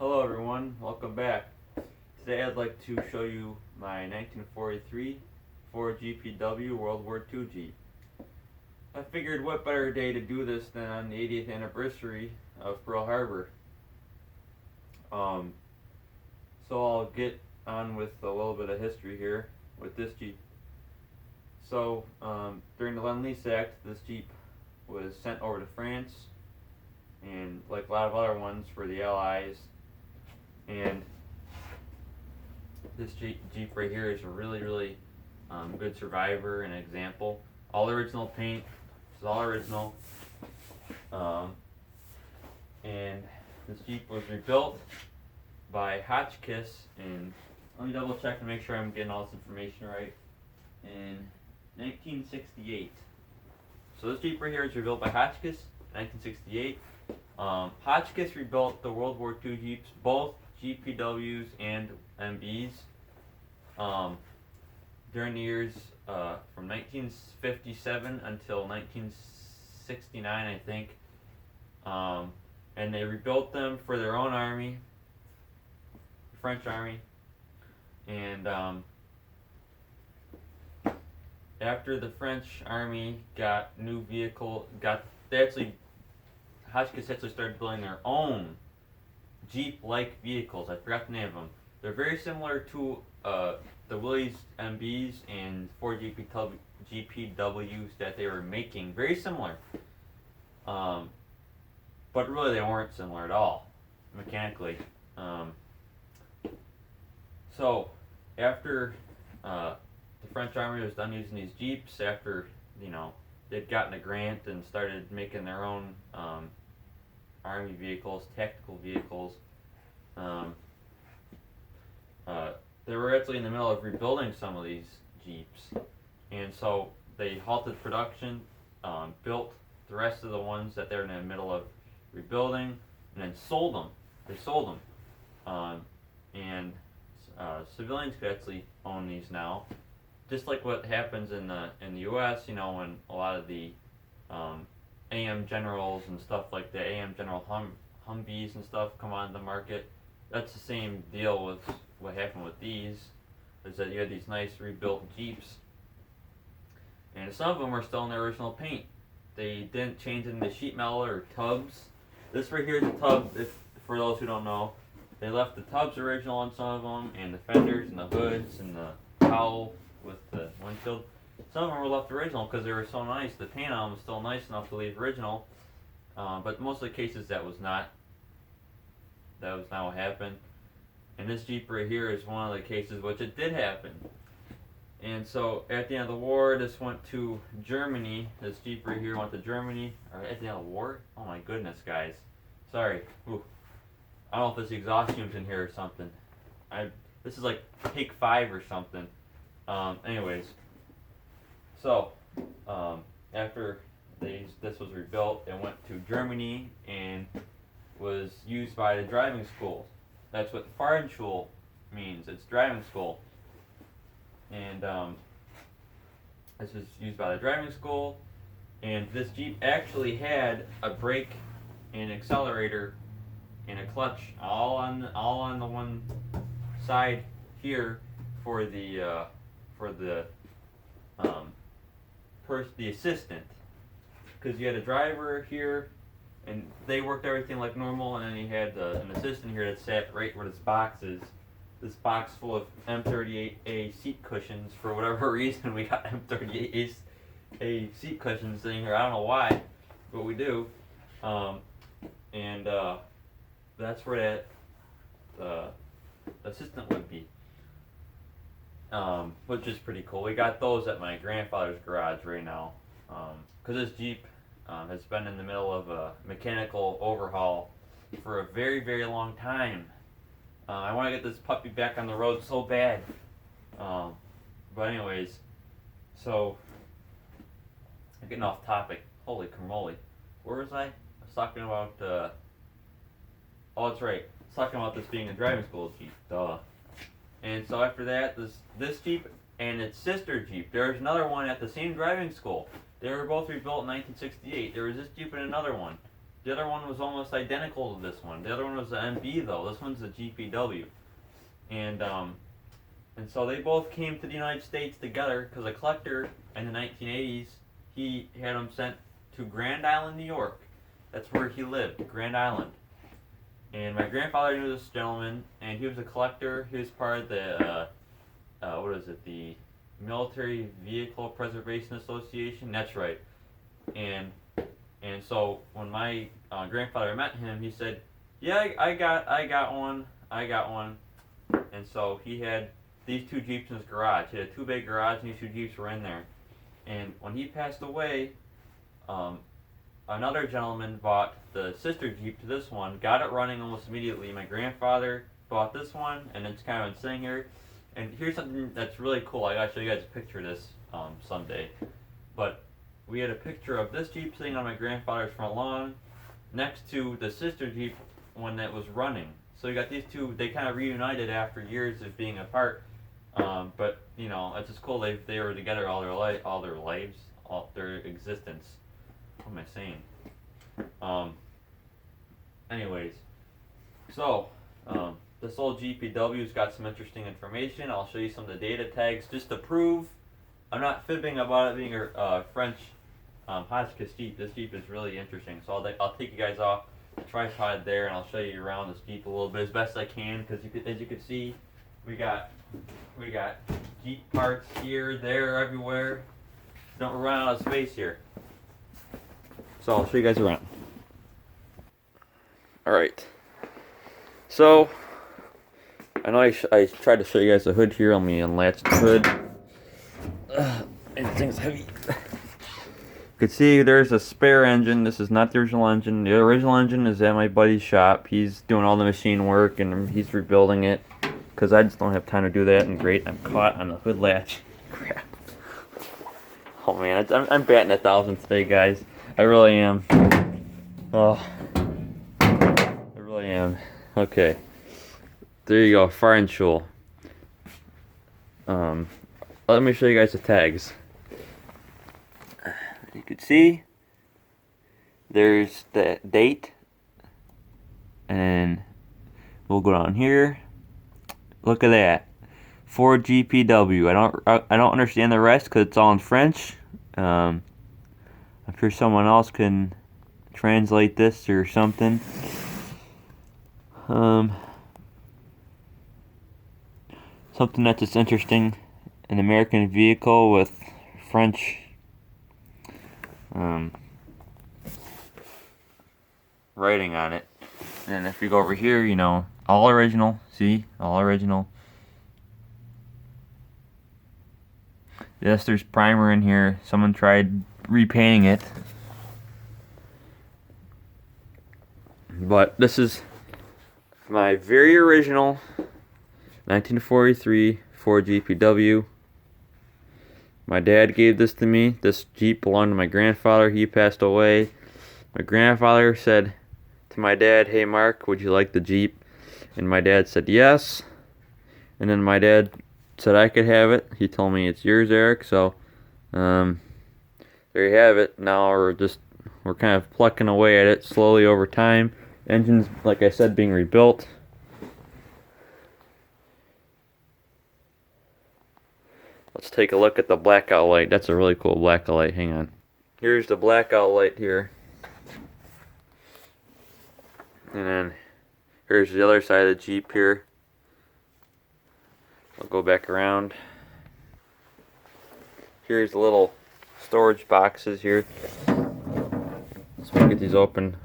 Hello everyone, welcome back. Today I'd like to show you my 1943 Ford GPW World War II Jeep. I figured what better day to do this than on the 80th anniversary of Pearl Harbor. So I'll get on with a little bit of history here with this Jeep. So during the Lend-Lease Act, this Jeep was sent over to France, and like a lot of other ones for the Allies. And this Jeep right here is a really good survivor and example. All original paint, this is all original. And this Jeep was rebuilt by Hotchkiss, and let me double check to make sure I'm getting all this information right, in 1968. So this Jeep right here is rebuilt by Hotchkiss, 1968. Hotchkiss rebuilt the World War II Jeeps, both GPWs and MBs, during the years from 1957 until 1969, I think. And they rebuilt them for their own army, the French army. And after the French army got new Hotchkiss actually started building their own Jeep-like vehicles. I forgot the name of them. They're very similar to the Willys MBs and Ford GPWs that they were making. Very similar. But really they weren't similar at all, mechanically. So, after the French Army was done using these Jeeps, after, they'd gotten a grant and started making their own Army vehicles, tactical vehicles, they were actually in the middle of rebuilding some of these Jeeps. And so they halted production, built the rest of the ones that they're in the middle of rebuilding, and then sold them. They sold them. And civilians could actually own these now. Just like what happens in the U.S., when a lot of the AM Generals and stuff like the AM General Humvees and stuff come on the market. That's the same deal with what happened with these, is that you had these nice rebuilt Jeeps, and some of them are still in their original paint. They didn't change into sheet metal or tubs. This right here is a tub, for those who don't know. They left the tubs original on some of them, and the fenders and the hoods and the cowl with the windshield. Some of them were left original because they were so nice. The paint on them was still nice enough to leave original. But most of the cases that was not what happened. And this Jeep right here is one of the cases which it did happen. And so at the end of the war, this went to Germany. This Jeep right here went to Germany. Or at the end of the war? Oh my goodness, guys. Sorry. Ooh. I don't know if this exhaust fume's in here or something. This is like take 5 or something. Anyways. So, after this was rebuilt, it went to Germany and was used by the driving schools. That's what Fahrschule means. It's driving school. And this was used by the driving school. And this Jeep actually had a brake and accelerator and a clutch all on the one side here for the assistant, because you had a driver here and they worked everything like normal, and then you had an assistant here that sat right where this box is. This box full of M38A seat cushions. For whatever reason, we got M38A seat cushions sitting here. I don't know why, but we do. And that's where that assistant would be. Which is pretty cool. We got those at my grandfather's garage right now. Because this Jeep has been in the middle of a mechanical overhaul for a very long time. I want to get this puppy back on the road so bad. But anyways, so I'm getting off topic. Holy camoly. Where was I? I was talking about oh, that's right. I was talking about this being a driving school Jeep. Duh. And so after that, this Jeep and its sister Jeep, there's another one at the same driving school. They were both rebuilt in 1968. There was this Jeep and another one. The other one was almost identical to this one. The other one was an MB though. This one's a GPW, and so they both came to the United States together because a collector in the 1980s, he had them sent to Grand Island, New York. That's where he lived, Grand Island. And my grandfather knew this gentleman, and he was a collector. He was part of the what is it? The Military Vehicle Preservation Association. That's right. And so when my grandfather met him, he said, "Yeah, I got one. And so he had these two Jeeps in his garage. He had a two-bay garage, and these two Jeeps were in there. And when he passed away, another gentleman bought the sister Jeep to this one, got it running almost immediately. My grandfather bought this one, and it's kind of been sitting here. And here's something that's really cool. I gotta show you guys a picture of this someday. But we had a picture of this Jeep sitting on my grandfather's front lawn next to the sister Jeep when that was running. So you got these two, they kind of reunited after years of being apart. But you know, it's just cool. They were together all their lives, all their existence. What am I saying? Anyways, so this old GPW's got some interesting information. I'll show you some of the data tags just to prove I'm not fibbing about it being a French Hotchkiss Jeep. This Jeep is really interesting. So I'll take you guys off the tripod there, and I'll show you around this Jeep a little bit as best I can. Because as you can see, we got Jeep parts here, there, everywhere. Don't run out of space here. So I'll show you guys around. Alright. So, I know I tried to show you guys the hood here. Let me unlatch the hood. And the thing's heavy. You can see there's a spare engine. This is not the original engine. The original engine is at my buddy's shop. He's doing all the machine work and he's rebuilding it. Because I just don't have time to do that. And great, I'm caught on the hood latch. Crap. Oh man, I'm batting 1,000 today, guys. I really am. Oh. I really am. Okay. There you go, fire and fuel. Let me show you guys the tags. You can see there's the date, and we'll go down here. Look at that, Ford GPW. I don't understand the rest because it's all in French. I'm sure someone else can translate this or something. Something that's just interesting, an American vehicle with French writing on it. And if you go over here, you know, all original. See, all original. Yes, there's primer in here. Someone tried repainting it, but this is my very original 1943 Ford GPW. My dad gave this to me. This Jeep belonged to my grandfather. He passed away. My grandfather said to my dad, "Hey Mark, would you like the Jeep?" And my dad said yes. And then my dad said I could have it. He told me, "It's yours, Eric." So there you have it. Now we're kind of plucking away at it slowly over time. Engine's, like I said, being rebuilt. Let's take a look at the blackout light. That's a really cool blackout light. Hang on. Here's the blackout light here. And then here's the other side of the Jeep here. I'll go back around. Here's the little storage boxes here. So we'll get these open.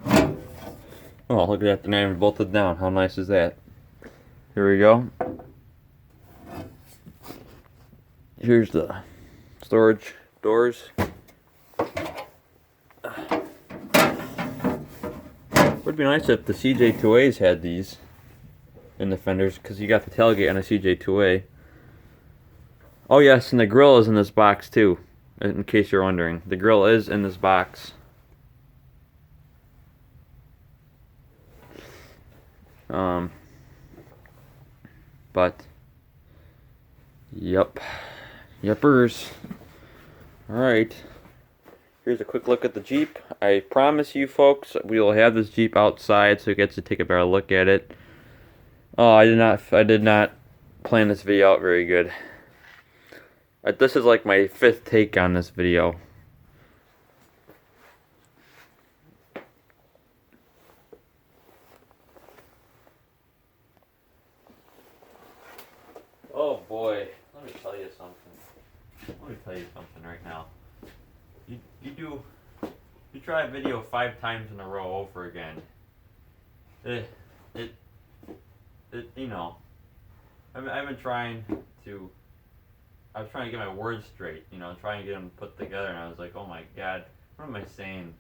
Oh, look at that. They're not even bolted down. How nice is that? Here we go. Here's the storage doors. Would be nice if the CJ2As had these in the fenders, because you got the tailgate on a CJ2A. Oh yes, and the grill is in this box too, in case you're wondering. The grill is in this box. But yep. Yepers. Alright. Here's a quick look at the Jeep. I promise you folks, we will have this Jeep outside so you get to take a better look at it. Oh, I did not plan this video out very good. This is like my 5th take on this video. Oh boy, let me tell you something. Right now. You try a video 5 times in a row over again. You know, I've been trying to. I was trying to get my words straight, you know, trying to get them put together, and I was like, oh my god, what am I saying?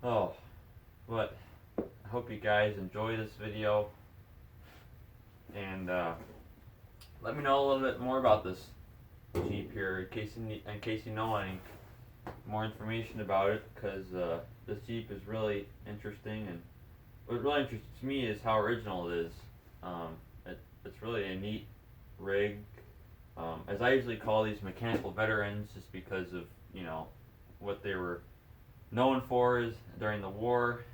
Oh, but I hope you guys enjoy this video, and let me know a little bit more about this Jeep here, in case you know any more information about it, because this Jeep is really interesting, and what really interests me is how original it is. It's really a neat rig. As I usually call these mechanical veterans, just because of, you know, what they were known for is during the war,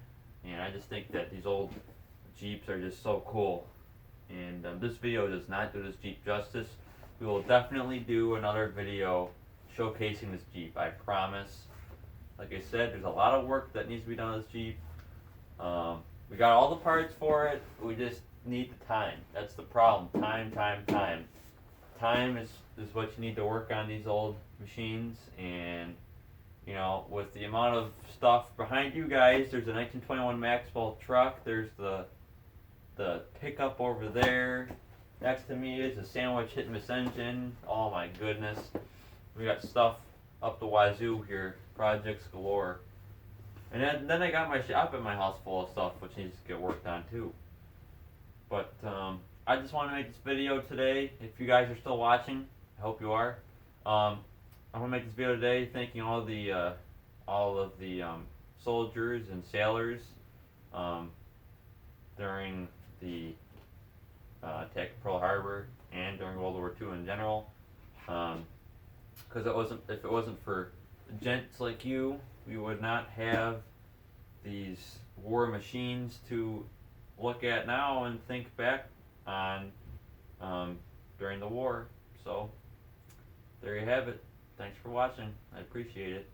and I just think that these old Jeeps are just so cool. And this video does not do this Jeep justice. We will definitely do another video showcasing this Jeep, I promise. Like I said, there's a lot of work that needs to be done on this Jeep. We got all the parts for it, we just need the time. That's the problem. Time. Time is what you need to work on these old machines, and you know, with the amount of stuff behind you guys, there's a 1921 Maxwell truck, there's the pickup over there. Next to me is a sandwich hit and miss engine. Oh my goodness. We got stuff up the wazoo here, projects galore. And then I got my shop at my house full of stuff which needs to get worked on too. But I just want to make this video today. If you guys are still watching, I hope you are. I want to make this video today thanking all of the soldiers and sailors during the attack of Pearl Harbor and during World War II in general. Because if it wasn't for gents like you, we would not have these war machines to look at now and think back on during the war. So there you have it. Thanks for watching. I appreciate it.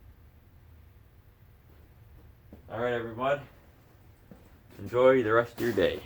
Alright everyone, enjoy the rest of your day.